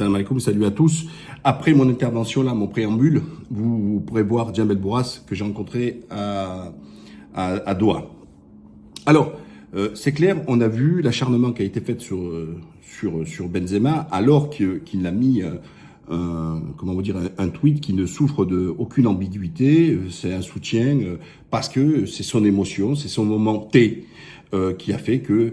Salam alaikum, salut à tous. Après mon intervention là, mon préambule, vous pourrez voir Jamel Bourras que j'ai rencontré à Doha. Alors, c'est clair, on a vu l'acharnement qui a été fait sur Benzema, alors qu'il a mis un tweet qui ne souffre de aucune ambiguïté. C'est un soutien parce que c'est son émotion, c'est son moment T qui a fait que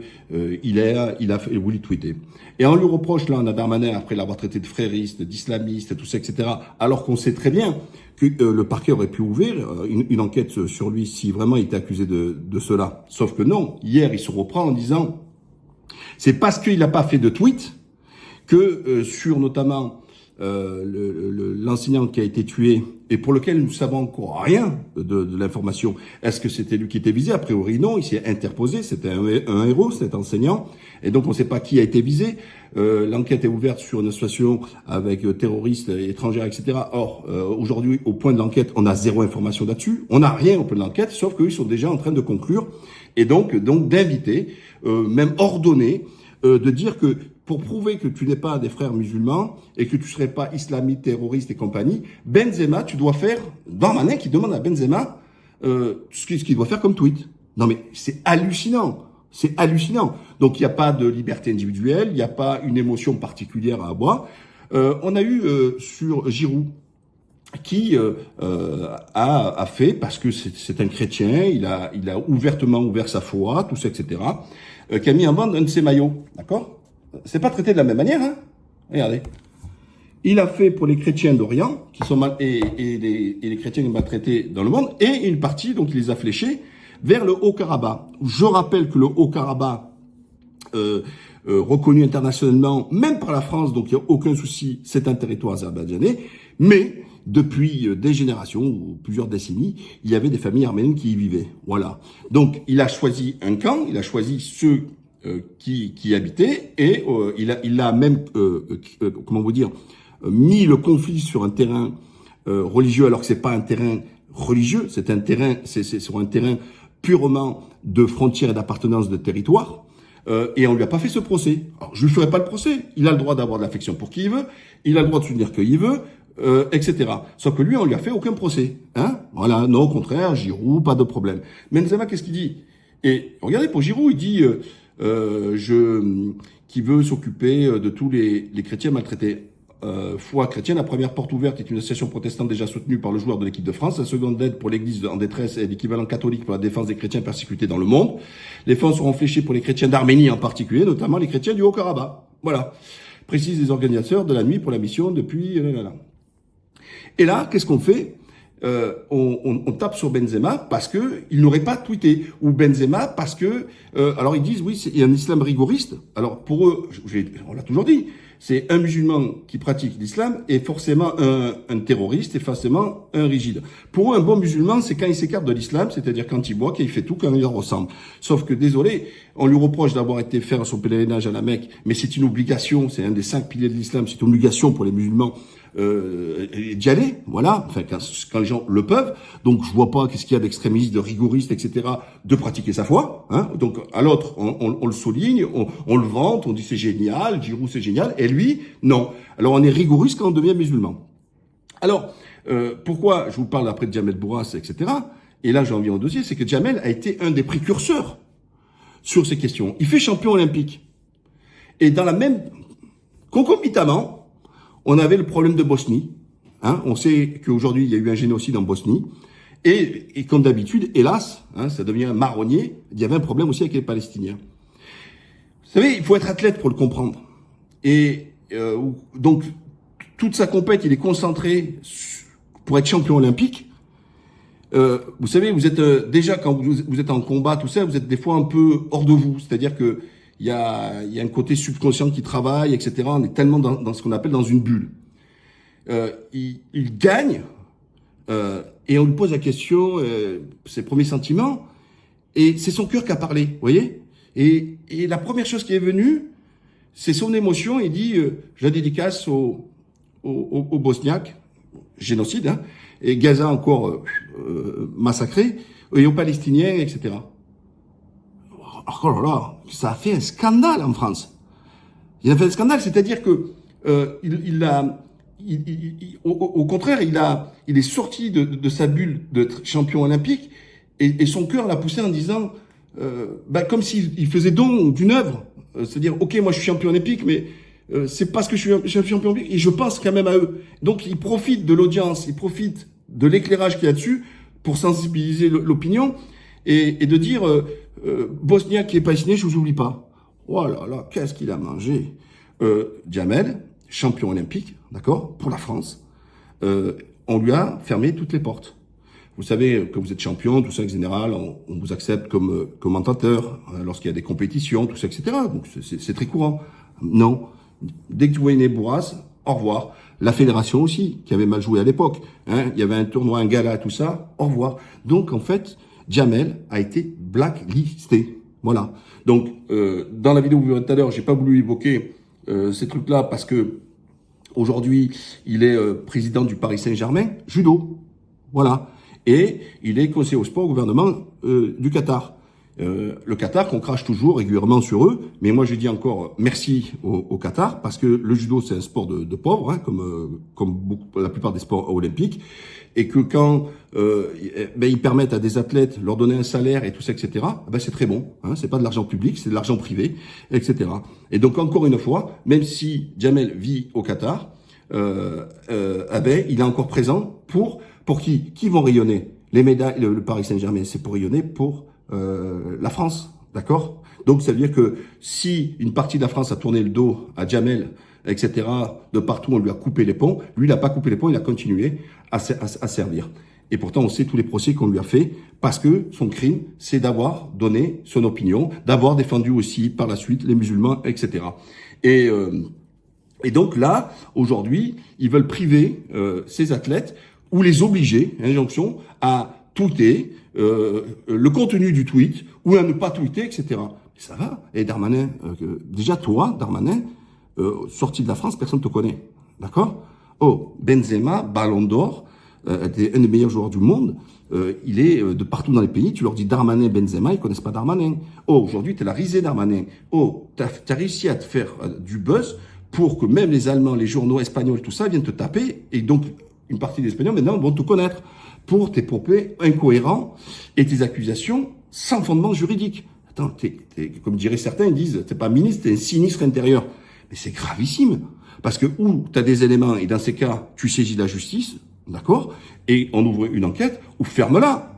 il a voulu tweeter. Et on lui reproche là, on a Darmanin, après l'avoir traité de frériste, d'islamiste, tout ça, etc. Alors qu'on sait très bien que le parquet aurait pu ouvrir une enquête sur lui si vraiment il était accusé de cela. Sauf que non, hier il se reprend en disant c'est parce qu'il n'a pas fait de tweet que sur notamment l'enseignant qui a été tué et pour lequel nous savons encore rien de l'information. Est-ce que c'était lui qui était visé? A priori non, il s'est interposé, c'était un héros, cet enseignant, et donc on ne sait pas qui a été visé. L'enquête est ouverte sur une association avec terroristes étrangers, etc. Or, aujourd'hui, au point de l'enquête, on a zéro information là-dessus, on n'a rien au point de l'enquête, sauf qu'eux, ils sont déjà en train de conclure, et donc d'inviter, même ordonner, de dire que pour prouver que tu n'es pas des frères musulmans et que tu serais pas islamite, terroriste et compagnie, Benzema, tu dois faire, Darmanin qui demande à Benzema ce qu'il doit faire comme tweet. Non mais c'est hallucinant, c'est hallucinant. Donc il n'y a pas de liberté individuelle, il n'y a pas une émotion particulière à avoir. On a eu sur Giroud qui a fait, parce que c'est un chrétien, il a ouvertement ouvert sa foi, tout ça, etc., qui a mis en vente un de ses maillots, d'accord? C'est pas traité de la même manière, hein. Regardez. Il a fait pour les chrétiens d'Orient, qui sont et les chrétiens maltraités dans le monde, et une partie, donc il les a fléchés, vers le Haut-Karabakh. Je rappelle que le Haut-Karabakh, reconnu internationalement, même par la France, donc il n'y a aucun souci, c'est un territoire azerbaïdjanais, mais depuis des générations, ou plusieurs décennies, il y avait des familles arméniennes qui y vivaient. Voilà. Donc il a choisi un camp, il a choisi ceux qui habitait et il a même mis le conflit sur un terrain religieux alors que c'est pas un terrain religieux, c'est sur un terrain purement de frontières et d'appartenance de territoire et on lui a pas fait ce procès. Alors je lui ferai pas le procès, il a le droit d'avoir de l'affection pour qui il veut, il a le droit de soutenir qui il veut, etc. Sauf que lui on lui a fait aucun procès, hein. Voilà, non, au contraire, Giroud, pas de problème. Mais Benzema, qu'est-ce qu'il dit? Et regardez, pour Giroud, il dit qui veut s'occuper de tous les chrétiens maltraités. Foi chrétienne, la première porte ouverte est une association protestante déjà soutenue par le joueur de l'équipe de France. La seconde aide pour l'église en détresse est l'équivalent catholique pour la défense des chrétiens persécutés dans le monde. Les fonds seront fléchés pour les chrétiens d'Arménie en particulier, notamment les chrétiens du Haut-Karabakh. Voilà. Précisent les organisateurs de la nuit pour la mission depuis... Et là, qu'est-ce qu'on fait? On tape sur Benzema parce que il n'aurait pas tweeté, ou Benzema parce que alors ils disent oui, il y a un islam rigoriste. Alors pour eux, on l'a toujours dit, c'est un musulman qui pratique l'islam et forcément un terroriste et forcément un rigide. Pour eux, un bon musulman, c'est quand il s'écarte de l'islam, c'est-à-dire quand il boit, qu'il fait tout, quand il en ressemble. Sauf que désolé, on lui reproche d'avoir été faire son pèlerinage à la Mecque, mais c'est une obligation, c'est un des 5 piliers de l'islam, c'est une obligation pour les musulmans d'y aller, voilà, enfin quand les gens le peuvent. Donc je vois pas qu'est-ce qu'il y a d'extrémiste, de rigoriste, etc., de pratiquer sa foi, hein. Donc à l'autre on le souligne, on le vante, on dit c'est génial, Giroud c'est génial, et lui non. Alors on est rigoriste quand on devient musulman. Alors pourquoi je vous parle après de Jamel Bourras, etc., et là j'en viens au dossier, c'est que Jamel a été un des précurseurs sur ces questions. Il fait champion olympique, et dans la même concomitamment, on avait le problème de Bosnie, hein. On sait qu'aujourd'hui il y a eu un génocide en Bosnie, et comme d'habitude, hélas, hein, ça devient un marronnier. Il y avait un problème aussi avec les Palestiniens. Vous savez, il faut être athlète pour le comprendre. Et donc toute sa compète, il est concentré pour être champion olympique. Vous savez, vous êtes déjà quand vous êtes en combat, tout ça, vous êtes des fois un peu hors de vous. C'est-à-dire que il y a un côté subconscient qui travaille, etc. On est tellement dans ce qu'on appelle dans une bulle. Il gagne et on lui pose la question, ses premiers sentiments, et c'est son cœur qui a parlé, vous voyez. Et la première chose qui est venue, c'est son émotion. Il dit, je la dédicace aux Bosniaques, génocide, hein, et Gaza encore massacré, et aux Palestiniens, etc. Oh là là, ça a fait un scandale en France. Il a fait un scandale, c'est-à-dire que au contraire, il est sorti de sa bulle de champion olympique et son cœur l'a poussé en disant, comme s'il faisait don d'une œuvre, c'est-à-dire, ok, moi je suis champion olympique, mais c'est parce que je suis champion olympique et je pense quand même à eux. Donc il profite de l'audience, il profite de l'éclairage qu'il y a dessus pour sensibiliser l'opinion et de dire Bosniaque et palestinien, je vous oublie pas. Oh là là, qu'est-ce qu'il a mangé. Djamel, champion olympique, d'accord, pour la France, on lui a fermé toutes les portes. Vous savez, que vous êtes champion, tout ça, en général, on vous accepte comme commentateur lorsqu'il y a des compétitions, tout ça, etc. Donc c'est très courant. Non, dès que tu vois une Bourras, au revoir. La fédération aussi, qui avait mal joué à l'époque. Hein, il y avait un tournoi, un gala, tout ça, au revoir. Donc en fait, Djamel a été blacklisté. Voilà. Donc dans la vidéo que vous verrez tout à l'heure, j'ai pas voulu évoquer ces trucs-là parce que aujourd'hui, il est président du Paris Saint-Germain, judo. Voilà. Et il est conseiller au sport au gouvernement du Qatar. Le Qatar qu'on crache toujours régulièrement sur eux, mais moi je dis encore merci au Qatar parce que le judo c'est un sport de pauvres, hein, comme la plupart des sports olympiques, et que quand ils permettent à des athlètes leur donner un salaire et tout ça, etc. C'est très bon, hein, c'est pas de l'argent public, c'est de l'argent privé, etc. Et donc encore une fois, même si Djamel vit au Qatar, il est encore présent pour qui vont rayonner les médailles, le Paris Saint-Germain, c'est pour rayonner pour la France, d'accord? Donc ça veut dire que si une partie de la France a tourné le dos à Djamel, etc., de partout on lui a coupé les ponts, lui il n'a pas coupé les ponts, il a continué à servir. Et pourtant on sait tous les procès qu'on lui a fait parce que son crime c'est d'avoir donné son opinion, d'avoir défendu aussi par la suite les musulmans, etc. Et donc là, aujourd'hui, ils veulent priver ces athlètes ou les obliger, injonction, à tweeter le contenu du tweet ou à ne pas tweeter, etc. Mais ça va. Et Darmanin, déjà toi, Darmanin, sorti de la France, personne ne te connaît. D'accord? Oh, Benzema, Ballon d'Or, un des meilleurs joueurs du monde, il est de partout dans les pays. Tu leur dis Darmanin, Benzema, ils connaissent pas Darmanin. Oh, aujourd'hui, t'es la risée Darmanin. Oh, t'as réussi à te faire du buzz pour que même les Allemands, les journaux espagnols, tout ça, viennent te taper. Et donc, une partie des Espagnols, maintenant, vont te connaître pour tes propos incohérents et tes accusations sans fondement juridique. Attends, comme diraient certains, ils disent, t'es pas ministre, t'es un sinistre intérieur. Mais c'est gravissime. Parce que ou t'as des éléments, et dans ces cas, tu saisis la justice, d'accord, et on ouvre une enquête, ou ferme-la.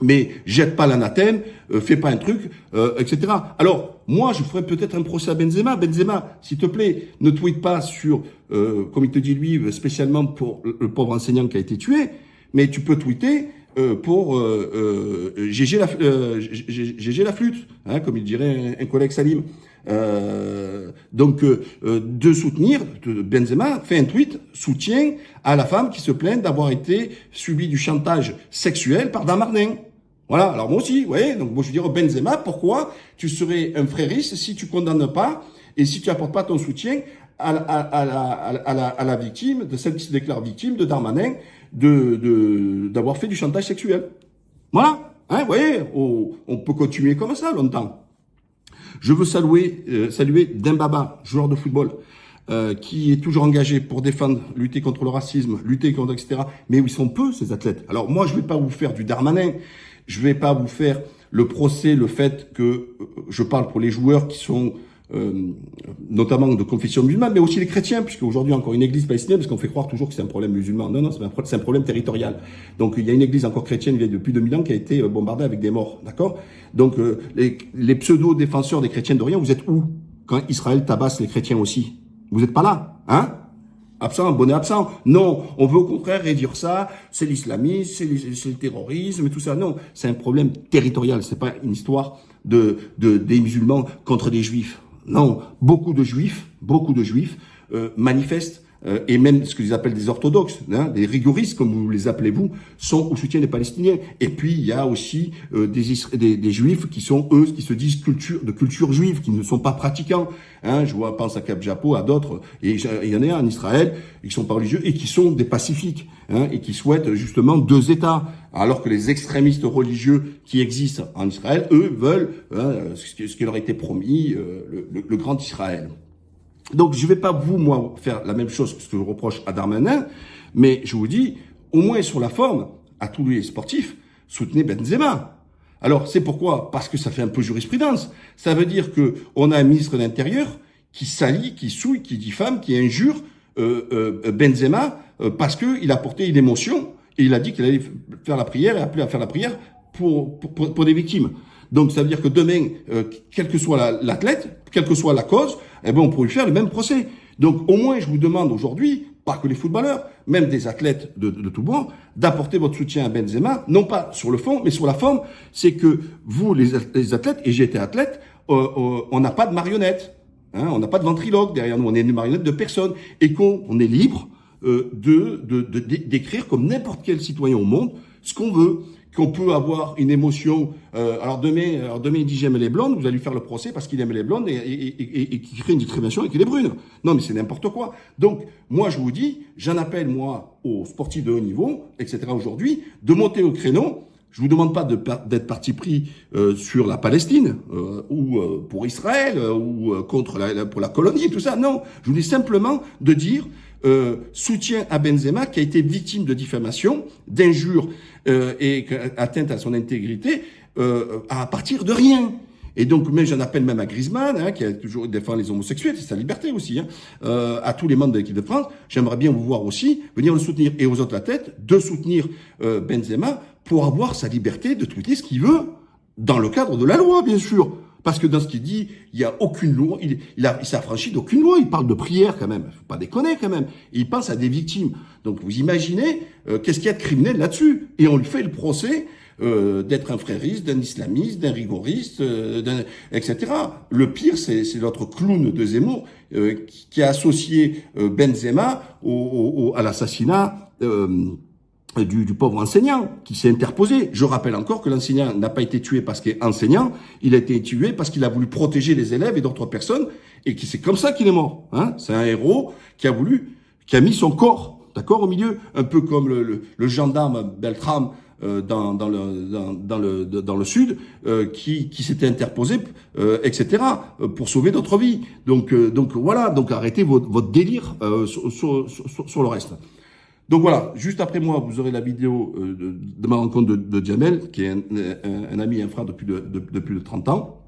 Mais jette pas l'anathème, fais pas un truc, etc. Alors, moi, je ferais peut-être un procès à Benzema. Benzema, s'il te plaît, ne tweete pas sur, comme il te dit lui, spécialement pour le pauvre enseignant qui a été tué, mais tu peux tweeter pour GG la flûte, hein, comme il dirait un collègue Salim. Donc, de soutenir, Benzema fait un tweet, soutien à la femme qui se plaint d'avoir été subie du chantage sexuel par Darmanin. Voilà, alors moi aussi, vous voyez, donc moi je veux dire, Benzema, pourquoi tu serais un frériste si tu condamnes pas et si tu apportes pas ton soutien à la victime, de celle qui se déclare victime de Darmanin, d'avoir fait du chantage sexuel. Voilà, hein, vous voyez, on peut continuer comme ça longtemps. Je veux saluer Dembaba, joueur de football, qui est toujours engagé pour défendre, lutter contre le racisme, lutter contre, etc. Mais ils sont peu, ces athlètes. Alors moi, je vais pas vous faire du Darmanin, je vais pas vous faire le procès, le fait que je parle pour les joueurs qui sont notamment de confession musulmane, mais aussi les chrétiens, puisque aujourd'hui encore une église palestinienne, parce qu'on fait croire toujours que c'est un problème musulman. Non, c'est un problème territorial. Donc il y a une église encore chrétienne vieille depuis 2000 ans qui a été bombardée avec des morts, d'accord? Donc les pseudo-défenseurs des chrétiens d'Orient, vous êtes où quand Israël tabasse les chrétiens aussi? Vous êtes pas là, hein? Absent, bonnet absent. Non, on veut au contraire réduire ça, c'est l'islamisme, c'est le terrorisme, tout ça. Non, c'est un problème territorial, c'est pas une histoire des musulmans contre des juifs. Non, beaucoup de juifs manifestent, et même ce qu'ils appellent des orthodoxes, hein, des rigoristes, comme vous les appelez vous, sont au soutien des Palestiniens. Et puis, il y a aussi des juifs qui sont, eux, qui se disent de culture juive, qui ne sont pas pratiquants. Hein, pense à Cap Japo, à d'autres, et il y en a en Israël, qui sont pas religieux, et qui sont des pacifiques, hein, et qui souhaitent justement 2 États. Alors que les extrémistes religieux qui existent en Israël, eux, veulent ce qui leur a été promis, le grand Israël. Donc, je vais pas moi faire la même chose que ce que je reproche à Darmanin, mais je vous dis, au moins sur la forme, à tous les sportifs, soutenez Benzema. Alors, c'est pourquoi? Parce que ça fait un peu jurisprudence. Ça veut dire que on a un ministre de l'Intérieur qui salit, qui souille, qui diffame, qui injure Benzema parce que il a porté une émotion et il a dit qu'il allait faire la prière et appelé à faire la prière pour des victimes. Donc, ça veut dire que demain, quel que soit l'athlète, quelle que soit la cause, eh ben, on pourrait lui faire le même procès. Donc, au moins, je vous demande aujourd'hui, pas que les footballeurs, même des athlètes de tout bord, d'apporter votre soutien à Benzema, non pas sur le fond, mais sur la forme. C'est que vous, les athlètes, et j'ai été athlète, on n'a pas de marionnette, hein, on n'a pas de ventriloque derrière nous, on est une marionnette de personne, et qu'on est libre d'écrire comme n'importe quel citoyen au monde ce qu'on veut. Qu'on peut avoir une émotion. Alors demain, il dit j'aime les blondes, vous allez lui faire le procès parce qu'il aime les blondes et qu'il crée une discrimination et qu'il est brune. Non, mais c'est n'importe quoi. Donc, moi, je vous dis, j'en appelle, moi, aux sportifs de haut niveau, etc. aujourd'hui, de monter au créneau. Je vous demande pas d'être parti pris sur la Palestine ou pour Israël ou pour la colonie, tout ça. Non, je vous dis simplement de dire soutien à Benzema qui a été victime de diffamation, d'injures et atteinte à son intégrité à partir de rien. Et donc, mais j'en appelle même à Griezmann, hein, qui a toujours défendu les homosexuels, c'est sa liberté aussi, hein, à tous les membres de l'équipe de France. J'aimerais bien vous voir aussi venir le soutenir et aux autres athlètes de soutenir Benzema pour avoir sa liberté de tweeter ce qu'il veut dans le cadre de la loi, bien sûr. Parce que dans ce qu'il dit, il y a aucune loi, il s'est affranchi d'aucune loi. Il parle de prière quand même. Faut pas déconner quand même. Et il pense à des victimes. Donc vous imaginez qu'est-ce qu'il y a de criminel là-dessus. Et on lui fait le procès d'être un frériste, d'un islamiste, d'un rigoriste, etc. Le pire, c'est notre clown de Zemmour qui a associé Benzema à l'assassinat du pauvre enseignant qui s'est interposé. Je rappelle encore que l'enseignant n'a pas été tué parce qu'il est enseignant, il a été tué parce qu'il a voulu protéger les élèves et d'autres personnes et que c'est comme ça qu'il est mort. Hein, c'est un héros qui a mis son corps, d'accord, au milieu, un peu comme le gendarme Beltrame dans le sud qui s'était interposé, etc. Pour sauver d'autres vies. Donc voilà, donc arrêtez votre délire sur le reste. Donc voilà, juste après moi, vous aurez la vidéo de ma rencontre de Djamel, qui est un ami et un frère depuis plus de 30 ans.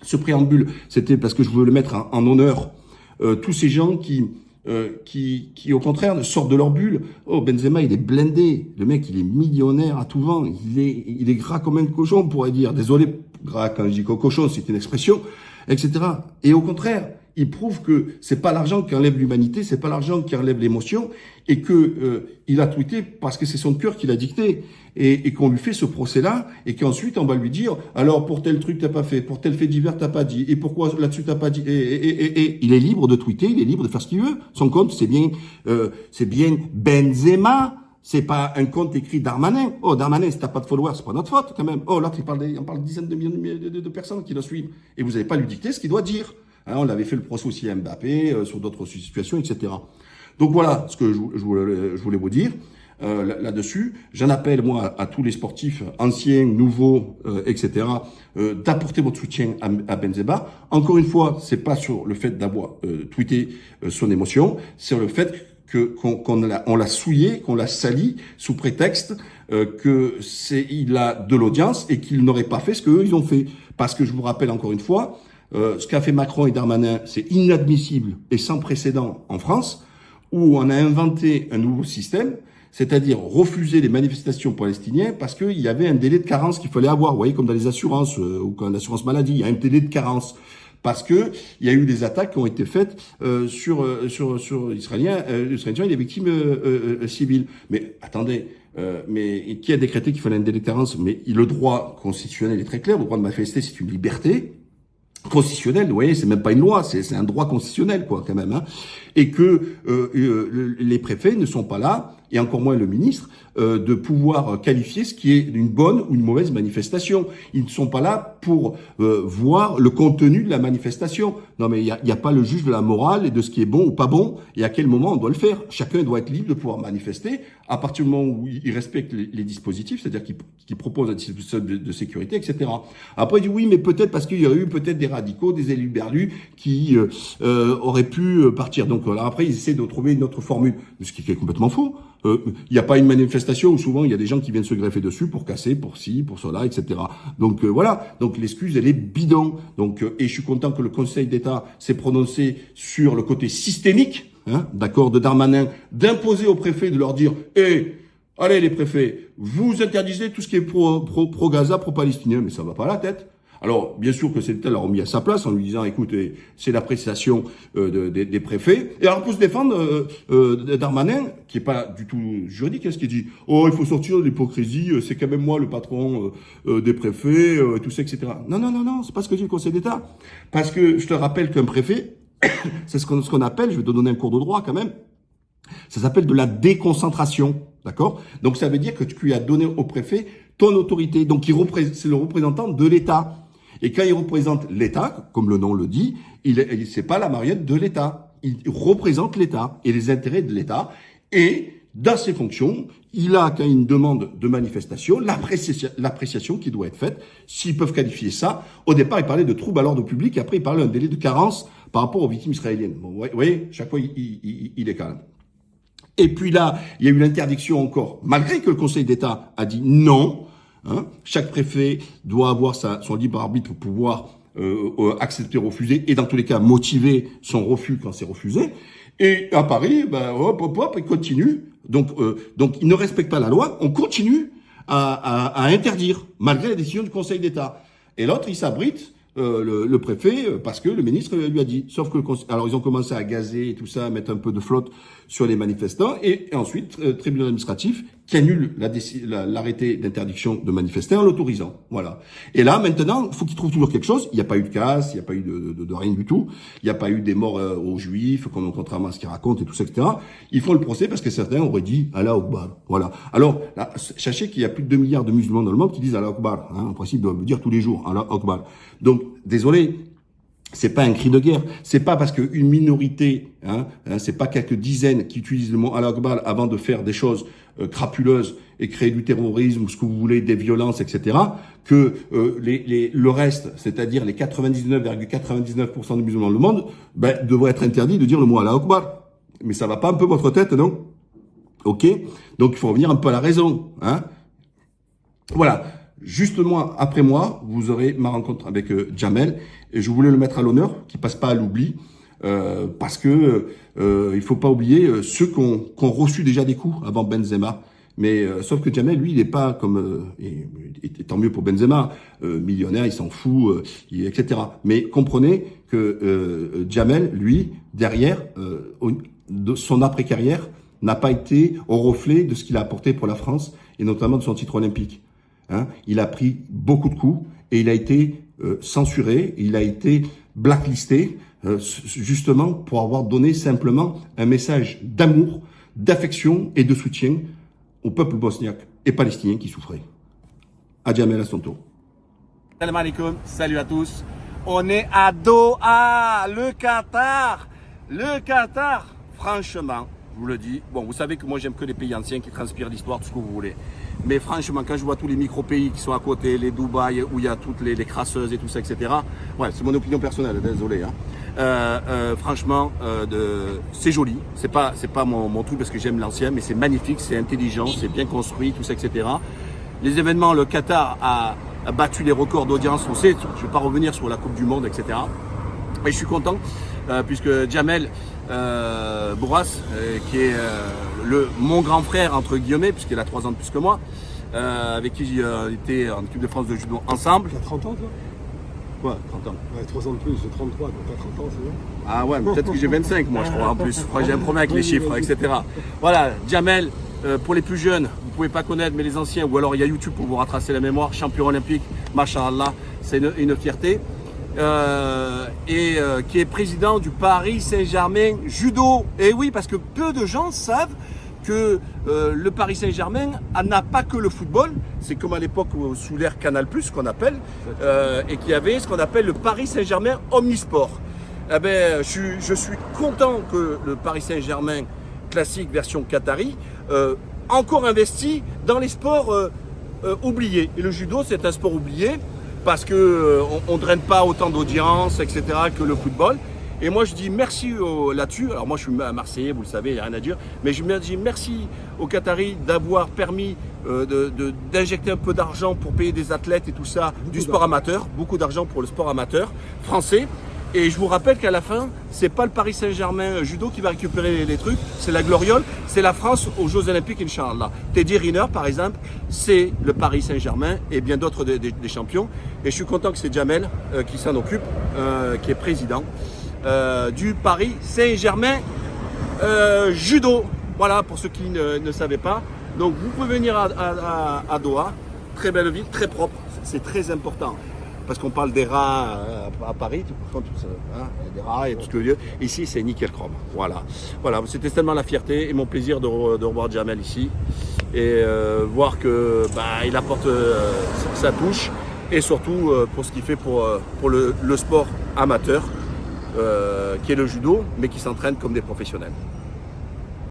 Ce préambule, c'était parce que je voulais le mettre en honneur tous ces gens qui au contraire sortent de leur bulle. Oh, Benzema, il est blindé. Le mec, il est millionnaire à tout vent. Il est gras comme un cochon, on pourrait dire. Désolé, gras quand je dis cochon, c'est une expression, etc. Et au contraire, il prouve que c'est pas l'argent qui enlève l'humanité, c'est pas l'argent qui enlève l'émotion, et que il a tweeté parce que c'est son cœur qui l'a dicté, et qu'on lui fait ce procès-là, et qu'ensuite on va lui dire alors pour tel truc t'as pas fait, pour tel fait divers t'as pas dit, et pourquoi là-dessus t'as pas dit, et il est libre de tweeter, il est libre de faire ce qu'il veut. Son compte c'est bien Benzema. C'est pas un compte écrit Darmanin. Oh, Darmanin, si t'as pas de followers, c'est pas notre faute, quand même. Oh, là, on parle de dizaines de millions de personnes qui le suivent. Et vous n'avez pas lui dicter ce qu'il doit dire. Hein, on l'avait fait le procès aussi à Mbappé, sur d'autres situations, etc. Donc voilà ce que je voulais vous dire là-dessus. J'en appelle, moi, à tous les sportifs anciens, nouveaux, etc., d'apporter votre soutien à Benzema. Encore une fois, c'est pas sur le fait d'avoir tweeté son émotion, c'est sur le fait qu'on l'a souillé, qu'on l'a sali sous prétexte il a de l'audience et qu'il n'aurait pas fait ce qu'eux ils ont fait. Parce que je vous rappelle encore une fois, ce qu'a fait Macron et Darmanin, c'est inadmissible et sans précédent en France, où on a inventé un nouveau système, c'est-à-dire refuser les manifestations palestiniennes parce qu'il y avait un délai de carence qu'il fallait avoir. Vous voyez, comme dans les assurances ou comme l'assurance maladie, il y a un délai de carence. Parce que il y a eu des attaques qui ont été faites sur Israéliens et des victimes civiles. Mais attendez, mais qui a décrété qu'il fallait un délai de carence? Mais le droit constitutionnel est très clair. Le droit de manifester, c'est une liberté constitutionnelle. Vous voyez, c'est même pas une loi, c'est un droit constitutionnel, quoi, quand même. Hein. Et que les préfets ne sont pas là et encore moins le ministre, de pouvoir qualifier ce qui est une bonne ou une mauvaise manifestation. Ils ne sont pas là pour voir le contenu de la manifestation. Non, mais il y a pas le juge de la morale et de ce qui est bon ou pas bon, et à quel moment on doit le faire. Chacun doit être libre de pouvoir manifester à partir du moment où il respecte les dispositifs, c'est-à-dire qu'il propose un dispositif de sécurité, etc. Après, il dit oui, mais peut-être parce qu'il y aurait eu peut-être des radicaux, des élus berlus qui auraient pu partir. Donc voilà, après, ils essaient de trouver une autre formule, ce qui est complètement faux. Il n'y a pas une manifestation où souvent il y a des gens qui viennent se greffer dessus pour casser, pour ci, pour cela, etc. Donc voilà, donc l'excuse elle est bidon. Donc et je suis content que le Conseil d'État s'est prononcé sur le côté systémique, d'accord, de Darmanin, d'imposer aux préfets de leur dire, allez les préfets, vous interdisez tout ce qui est pro-Gaza, pro-palestinien, mais ça va pas à la tête. Alors, bien sûr que c'est l'État l'a remis à sa place en lui disant, écoutez, c'est l'appréciation des préfets. Et alors, pour se défendre, Darmanin, qui est pas du tout juridique, qu'est-ce qu'il dit? Oh, il faut sortir de l'hypocrisie, c'est quand même moi le patron des préfets, tout ça, etc. Non, c'est pas ce que dit le Conseil d'État. Parce que je te rappelle qu'un préfet, c'est ce qu'on appelle, je vais te donner un cours de droit quand même, ça s'appelle de la déconcentration, d'accord? Donc ça veut dire que tu as donné au préfet ton autorité, donc c'est le représentant de l'État. Et quand il représente l'État, comme le nom le dit, c'est pas la marionnette de l'État. Il représente l'État et les intérêts de l'État. Et dans ses fonctions, il a, quand une demande de manifestation, l'appréciation qui doit être faite, s'ils peuvent qualifier ça. Au départ, il parlait de troubles à l'ordre public, et après, il parlait d'un délai de carence par rapport aux victimes israéliennes. Bon, vous voyez, chaque fois, il est calme. Et puis là, il y a eu l'interdiction encore, malgré que le Conseil d'État a dit non. Chaque préfet doit avoir son libre arbitre pour pouvoir accepter, refuser, et dans tous les cas motiver son refus quand c'est refusé. Et à Paris, il continue. Donc il ne respecte pas la loi. On continue à interdire malgré la décision du Conseil d'État. Et l'autre, il s'abrite. Le préfet, parce que le ministre lui a dit. Sauf que alors ils ont commencé à gazer et tout ça, à mettre un peu de flotte sur les manifestants, et ensuite tribunal administratif qui annule l'arrêté d'interdiction de manifester en l'autorisant. Voilà. Et là maintenant, il faut qu'ils trouvent toujours quelque chose. Il n'y a pas eu de casse, il n'y a pas eu de rien du tout. Il n'y a pas eu des morts aux Juifs, contrairement à ce qu'ils racontent et tout ça, etc. Ils font le procès parce que certains auraient dit Allah Akbar. Voilà. Alors là, sachez qu'il y a plus de 2 milliards de musulmans dans le monde qui disent Allah Akbar. En principe, ils doivent le dire tous les jours Allah Akbar. Donc désolé, c'est pas un cri de guerre. C'est pas parce qu'une minorité, c'est pas quelques dizaines qui utilisent le mot Allah Akbar avant de faire des choses crapuleuses et créer du terrorisme ou ce que vous voulez, des violences, etc., que le reste, c'est-à-dire les 99,99% des musulmans dans le monde, devraient être interdits de dire le mot Allah Akbar. Mais ça va pas un peu votre tête, non? Ok? Donc il faut revenir un peu à la raison. Voilà. Justement, après moi, vous aurez ma rencontre avec Jamel, et je voulais le mettre à l'honneur, qui passe pas à l'oubli, parce que il faut pas oublier ceux qui ont reçu déjà des coups avant Benzema. Mais sauf que Jamel, lui, il est pas comme et tant mieux pour Benzema, millionnaire, il s'en fout, etc. Mais comprenez que Jamel, lui, derrière, de son après-carrière, n'a pas été au reflet de ce qu'il a apporté pour la France, et notamment de son titre olympique. Il a pris beaucoup de coups et il a été censuré, il a été blacklisté, justement pour avoir donné simplement un message d'amour, d'affection et de soutien au peuple bosniaque et palestinien qui souffrait. À Jamel à son tour. Salam alaikum, salut à tous. On est à Doha, le Qatar. Le Qatar, franchement, je vous le dis. Bon, vous savez que moi j'aime que les pays anciens qui transpirent l'histoire, tout ce que vous voulez. Mais franchement, quand je vois tous les micro-pays qui sont à côté, les Dubaï, où il y a toutes les crasseuses et tout ça, etc. Ouais, c'est mon opinion personnelle, désolé. Franchement, c'est joli. C'est pas mon truc parce que j'aime l'ancien, mais c'est magnifique, c'est intelligent, c'est bien construit, tout ça, etc. Les événements, le Qatar a battu les records d'audience, on sait, je ne vais pas revenir sur la Coupe du Monde, etc. Et je suis content, puisque Jamel Bourras, qui est mon grand frère, entre guillemets, puisqu'il a 3 ans de plus que moi, avec qui j'ai été en équipe de France de judo ensemble. Tu as 30 ans, toi? Quoi, 30 ans? Ouais, 3 ans de plus, j'ai 33, donc t'as 30 ans, c'est bon? Ah ouais, peut-être que j'ai 25, moi, je crois, en plus. Je crois que j'ai un problème avec les chiffres, etc. Voilà, Jamel, pour les plus jeunes, vous pouvez pas connaître, mais les anciens, ou alors il y a YouTube pour vous retracer la mémoire, champion olympique, Masha'Allah, c'est une fierté. Qui est président du Paris Saint-Germain Judo. Et oui, parce que peu de gens savent que le Paris Saint-Germain n'a pas que le football, c'est comme à l'époque sous l'ère Canal+, qu'on appelle, et qu'il y avait ce qu'on appelle le Paris Saint-Germain Omnisport. Eh ben, je suis content que le Paris Saint-Germain classique version Qatari encore investi dans les sports oubliés. Et le judo, c'est un sport oublié parce que on draine pas autant d'audience, etc. que le football. Et moi, je dis merci là-dessus. Alors moi, je suis Marseillais, vous le savez, il n'y a rien à dire. Mais je dis merci aux Qataris d'avoir permis d'injecter un peu d'argent pour payer des athlètes et tout ça, du sport amateur. Beaucoup d'argent pour le sport amateur français. Et je vous rappelle qu'à la fin, c'est pas le Paris Saint-Germain judo qui va récupérer les trucs, c'est la gloriole, c'est la France aux Jeux Olympiques, Inch'Allah. Teddy Riner, par exemple, c'est le Paris Saint-Germain et bien d'autres des champions. Et je suis content que c'est Jamel qui s'en occupe, qui est président du Paris Saint-Germain judo. Voilà, pour ceux qui ne savaient pas. Donc vous pouvez venir à Doha, très belle ville, très propre, c'est très important. Parce qu'on parle des rats à Paris, tout ça, hein, des rats et tout ce que je veux dire. Ici, c'est nickel chrome. Voilà. Voilà. C'était tellement la fierté et mon plaisir de revoir Jamel ici et voir que il apporte sa touche et surtout pour ce qu'il fait pour le sport amateur qui est le judo, mais qui s'entraîne comme des professionnels.